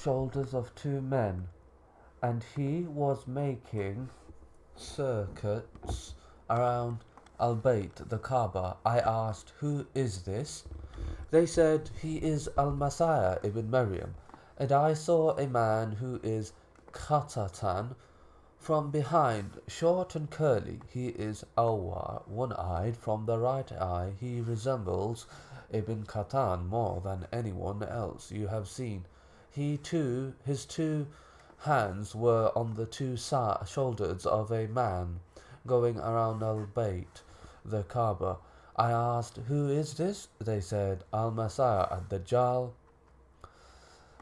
shoulders of two men, and he was making circuits around Al-Bayt, the Kaaba. I asked, "Who is this?" They said, "He is Al-Messiah ibn Maryam." And I saw a man who is Khatatan from behind, short and curly. He is Awar, one-eyed from the right eye. He resembles Ibn Qatan more than anyone else you have seen. His two hands were on the two shoulders of a man going around Al-Bayt, the Kaaba. I asked, "Who is this?" They said, "Al-Messiah ad-Dajjal."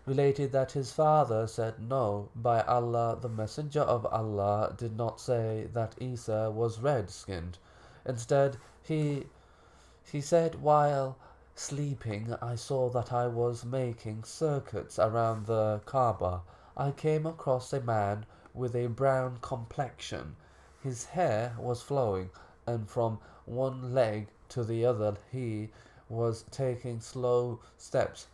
Related that his father said, "No, by Allah, the Messenger of Allah did not say that Isa was red-skinned. Instead, he said, while sleeping, I saw that I was making circuits around the Kaaba. I came across a man with a brown complexion. His hair was flowing, and from one leg to the other he was taking slow steps.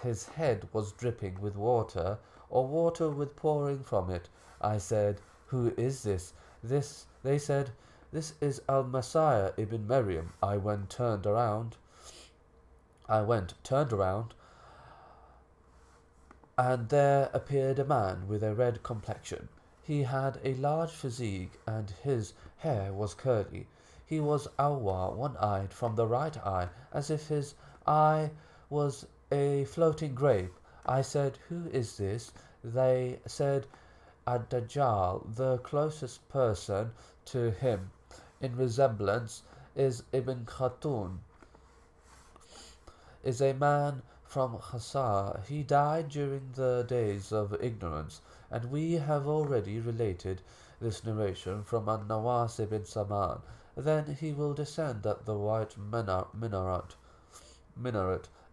His head was dripping with water, or water was pouring from it. I said, "Who is this?" They said, "This is Al-Messiah ibn Maryam." I went, turned around, and there appeared a man with a red complexion. He had a large physique, and his hair was curly. He was awar, one-eyed from the right eye, as if his eye was a floating grape. I said, "Who is this?" They said, "Ad-Dajjal." The closest person to him in resemblance is Ibn Khatun, is a man from Khassar. He died during the days of ignorance, and we have already related this narration from An-Nawas ibn Saman. Then he will descend at the white minaret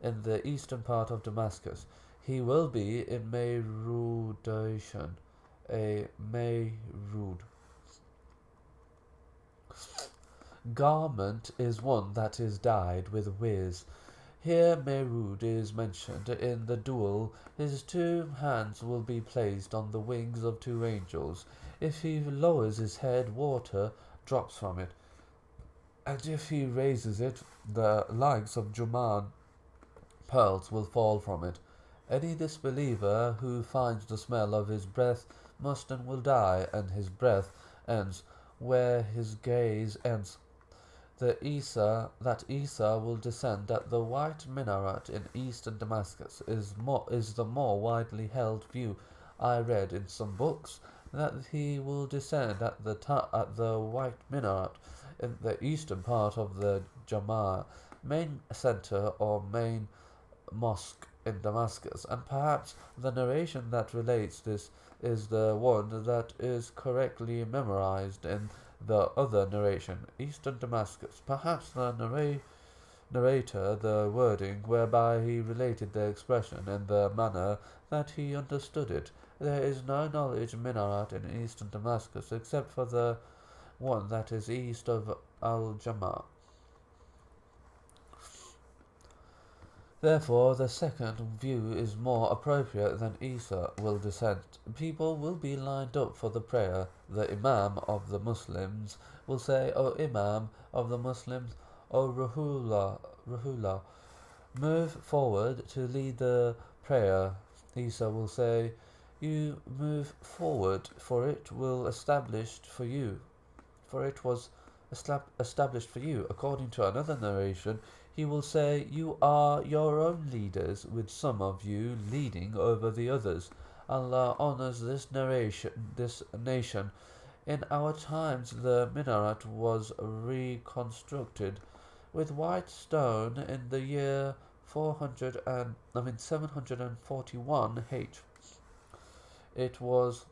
in the eastern part of Damascus. He will be in Meyrudation, a Meyrud garment is one that is dyed with whiz. Here Mehrud is mentioned in the duel. His two hands will be placed on the wings of two angels. If he lowers his head, water drops from it, and if he raises it, the likes of Juman pearls will fall from it. Any disbeliever who finds the smell of his breath must and will die, and his breath ends where his gaze ends. That Isa will descend at the white minaret in eastern Damascus is the more widely held view. I read in some books that he will descend at the white minaret in the eastern part of the Jama'ah, main center or main mosque in Damascus, and perhaps the narration that relates this is the one that is correctly memorized in the other narration, Eastern Damascus. Perhaps the narrator, the wording whereby he related the expression in the manner that he understood it. There is no knowledge minaret in eastern Damascus except for the one that is east of Al-Jama'. Therefore, the second view is more appropriate than Isa will descend. People will be lined up for the prayer. The Imam of the Muslims will say, "O Imam of the Muslims, O Ruhullah, move forward to lead the prayer." Isa will say, "You move forward, for it will established for you. For it was established for you." According to another narration, he will say, "You are your own leaders, with some of you leading over the others." Allah honors this nation. In our times, the minaret was reconstructed with white stone in the year 741 H. It was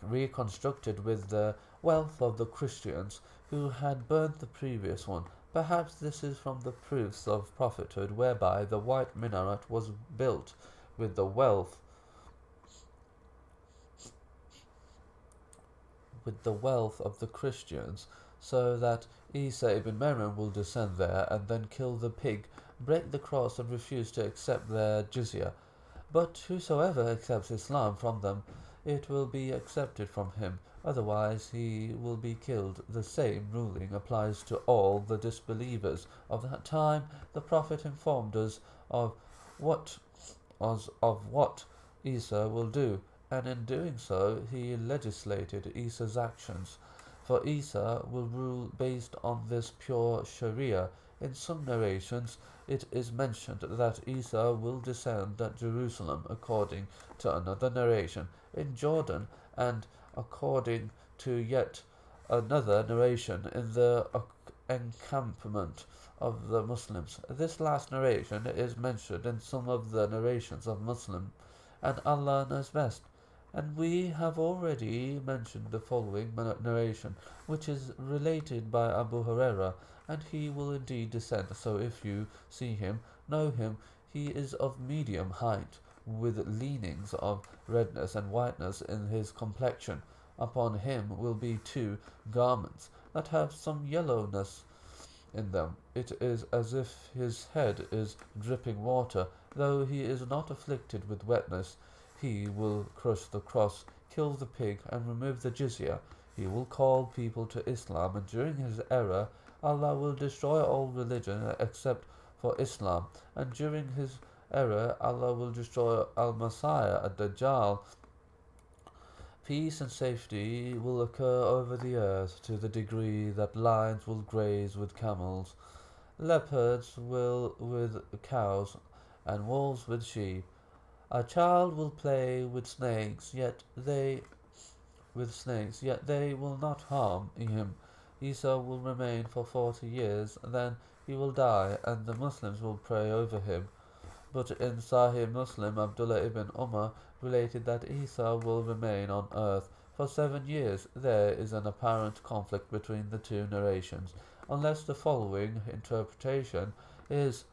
reconstructed with the wealth of the Christians who had burnt the previous one. Perhaps this is from the proofs of prophethood whereby the white minaret was built with the wealth of the Christians, so that Isa ibn Maryam will descend there and then kill the pig, break the cross, and refuse to accept their jizya. But whosoever accepts Islam from them, it will be accepted from him, otherwise he will be killed. The same ruling applies to all the disbelievers of that time. The Prophet informed us of what what Isa will do, and in doing so he legislated Isa's actions. For Isa will rule based on this pure Sharia. In some narrations it is mentioned that Isa will descend at Jerusalem, according to another narration, in Jordan, and according to yet another narration, in the encampment of the Muslims. This last narration is mentioned in some of the narrations of Muslim, and Allah knows best. And we have already mentioned the following narration, which is related by Abu Huraira, and he will indeed descend. So if you see him, know him. He is of medium height, with leanings of redness and whiteness in his complexion. Upon him will be two garments that have some yellowness in them. It is as if his head is dripping water, though he is not afflicted with wetness. He will crush the cross, kill the pig, and remove the jizya. He will call people to Islam, and during his era, Allah will destroy all religion except for Islam, and during his era, Allah will destroy Al-Messiah, Dajjal. Peace and safety will occur over the earth to the degree that lions will graze with camels, leopards will with cows, and wolves with sheep. A child will play yet they will not harm him. Isa will remain for 40 years, then he will die, and the Muslims will pray over him. But in Sahih Muslim, Abdullah ibn Umar related that Isa will remain on earth for 7 years. There is an apparent conflict between the two narrations, unless the following interpretation is